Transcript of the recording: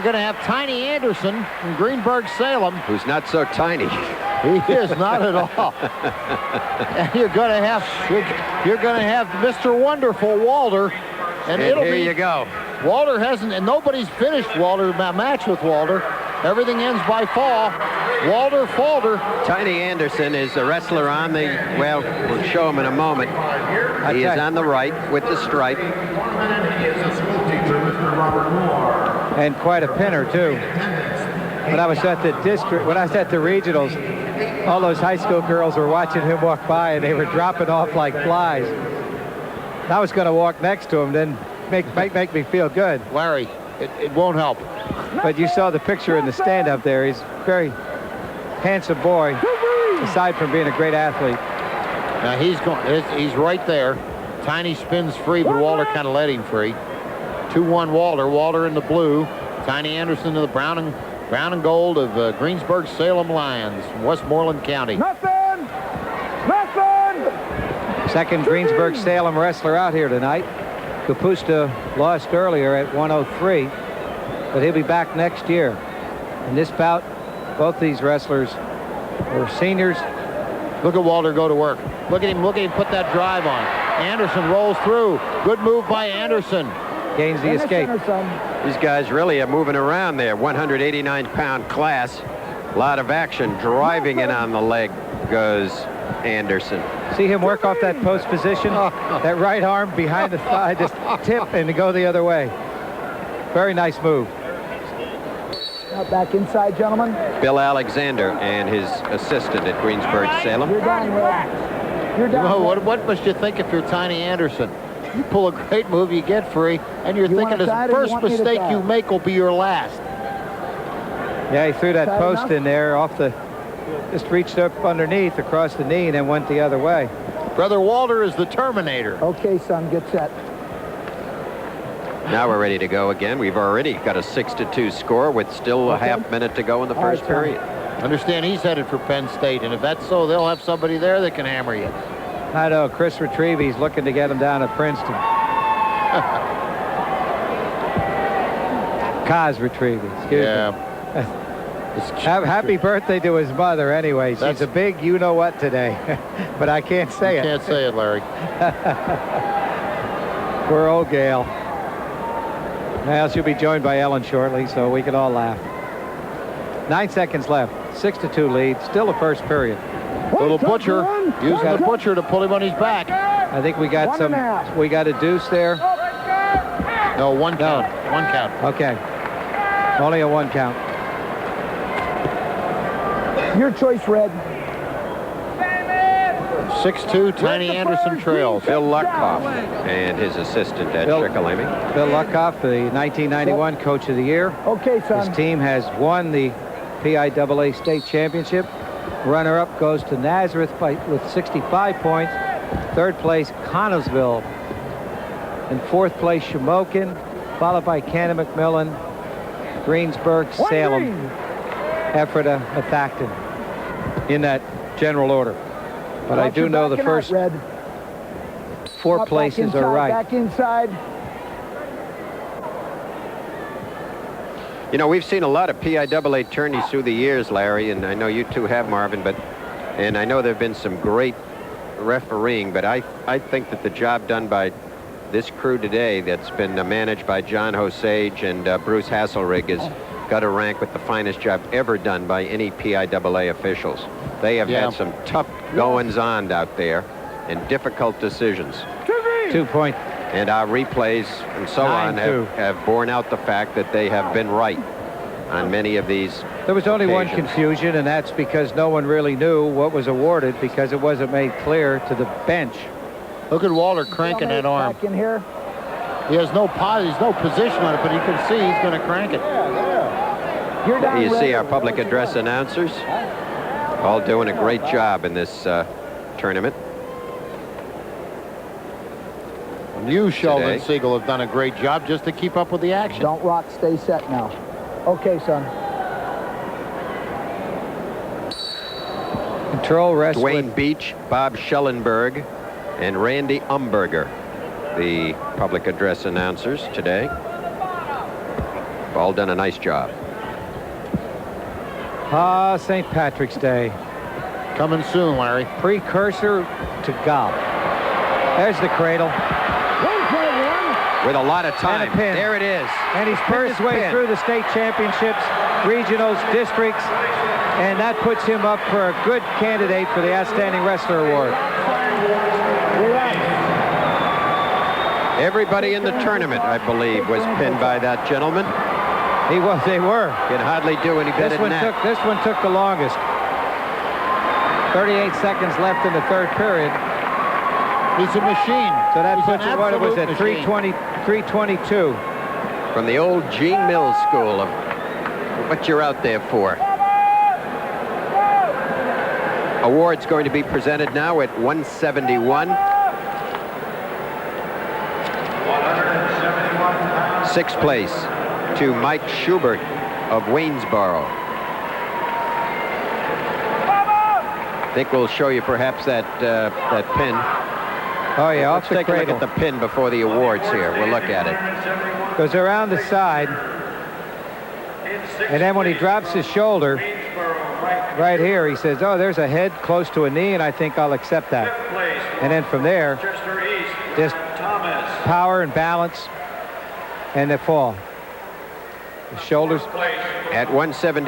We're going to have Tiny Anderson from Greensburg-Salem. Who's not so tiny. He is not at all. And you're going to have Mr. Wonderful Walter. And it'll here be, you go. Walter hasn't, and nobody's finished Walter, match with Walter. Everything ends by fall. Walter Falter. Tiny Anderson is a wrestler on the, well, we'll show him in a moment. He is on the right with the stripe. And quite a pinner, too. When I was at the regionals, all those high school girls were watching him walk by, and they were dropping off like flies. I was going to walk next to him, then might make me feel good. Larry, it won't help. But you saw the picture in the stand-up there. He's a very handsome boy, aside from being a great athlete. Now he's right there. Tiny spins free, but Walter kind of let him free. 2-1 Walter. Walter in the blue. Tiny Anderson in the brown and gold of Greensburg-Salem Lions, Westmoreland County. Nothing! Second Greensburg-Salem wrestler out here tonight. Kapusta lost earlier at 103, but he'll be back next year. In this bout, both these wrestlers were seniors. Look at Walter go to work. Look at him put that drive on. Anderson rolls through. Good move by Anderson. Gains the escape. These guys really are moving around there. 189-pound class. A lot of action. Driving in on the leg goes Anderson. See him work off that post position? That right arm behind the thigh, just tip and go the other way. Very nice move. Now back inside, gentlemen. Bill Alexander and his assistant at Greensburg-Salem. You're down, Red. You're down. Well, what must you think if you're Tiny Anderson? You pull a great move, you get free, and you're thinking the first mistake you make will be your last. Yeah, he threw that post in there off the, just reached up underneath across the knee and then went the other way. Brother Walter is the Terminator. Okay, son, get set. Now we're ready to go again. We've already got a 6-2 score with still a half minute to go in the first period. Understand he's headed for Penn State, and if that's so, they'll have somebody there that can hammer you. I know, Chris Retrieve's looking to get him down at Princeton. Kaz Retrieve, excuse me. Happy birthday to his mother anyway. She's a big you-know-what today. But I can't say it. You can't say it, Larry. Poor old Gail. Well, she'll be joined by Ellen shortly, so we can all laugh. 9 seconds left. 6-2 lead. Still the first period. Little Butcher using the Butcher to pull him on his back. I think we got we got a deuce there. No, one count. One count. Okay. Only a one count. Your choice, Red. 6-2, Tiny Anderson trails. Bill Luckoff and his assistant at Shikellamy. Bill Luckoff, the 1991 Coach of the Year. Okay, son. His team has won the PIAA State Championship. Runner-up goes to Nazareth with 65 points. Third place, Connellsville. In fourth place, Shamokin, followed by Cannon McMillan, Greensburg, Salem, Ephrata, Methacton, in that general order. But I do know the first four places are right. Back inside. You know, we've seen a lot of PIAA tourneys through the years, Larry, and I know you two have, Marvin, and I know there have been some great refereeing, but I think that the job done by this crew today that's been managed by John Hosage and Bruce Hasselrig has got to rank with the finest job ever done by any PIAA officials. They have had some tough goings-on out there and difficult decisions. 2 point. And our replays and so on have borne out the fact that they have been right on many of these There was only one occasions. confusion, and that's because no one really knew what was awarded because it wasn't made clear to the bench. Look at Walter cranking that arm. Back in here. He has no position on it, but you can see he's going to crank it. You're down, You Red. see our public address announcers all doing a great job in this tournament. You, Sheldon Siegel, have done a great job just to keep up with the action. Don't rock, stay set now. Okay, son. Control rest Dwayne with Beach, Bob Schellenberg, and Randy Umberger, the public address announcers today. all done a nice job. Ah, St. Patrick's Day. Coming soon, Larry. Precursor to golf. There's the cradle. With a lot of time. And a pin. There it is. And he's first way through the state championships, regionals, districts, and that puts him up for a good candidate for the Outstanding Wrestler Award. Everybody in the tournament, I believe, was pinned by that gentleman. They were. Can hardly do any better than that. This one took the longest. 38 seconds left in the third period. He's a machine. So that He's puts an it, what it was, absolute at 320, 322. From the old Gene Mills school of what you're out there for. Award's going to be presented now at 171. 6th place to Mike Schubert of Waynesboro. I think we'll show you perhaps that pin. Oh yeah, Let's off the take a look cradle. at the pin before the awards here. We'll look at it. Goes around the side. And then when he drops his shoulder, right here, he says, oh, there's a head close to a knee, and I think I'll accept that. And then from there, just power and balance, and they fall. The shoulders. At 170.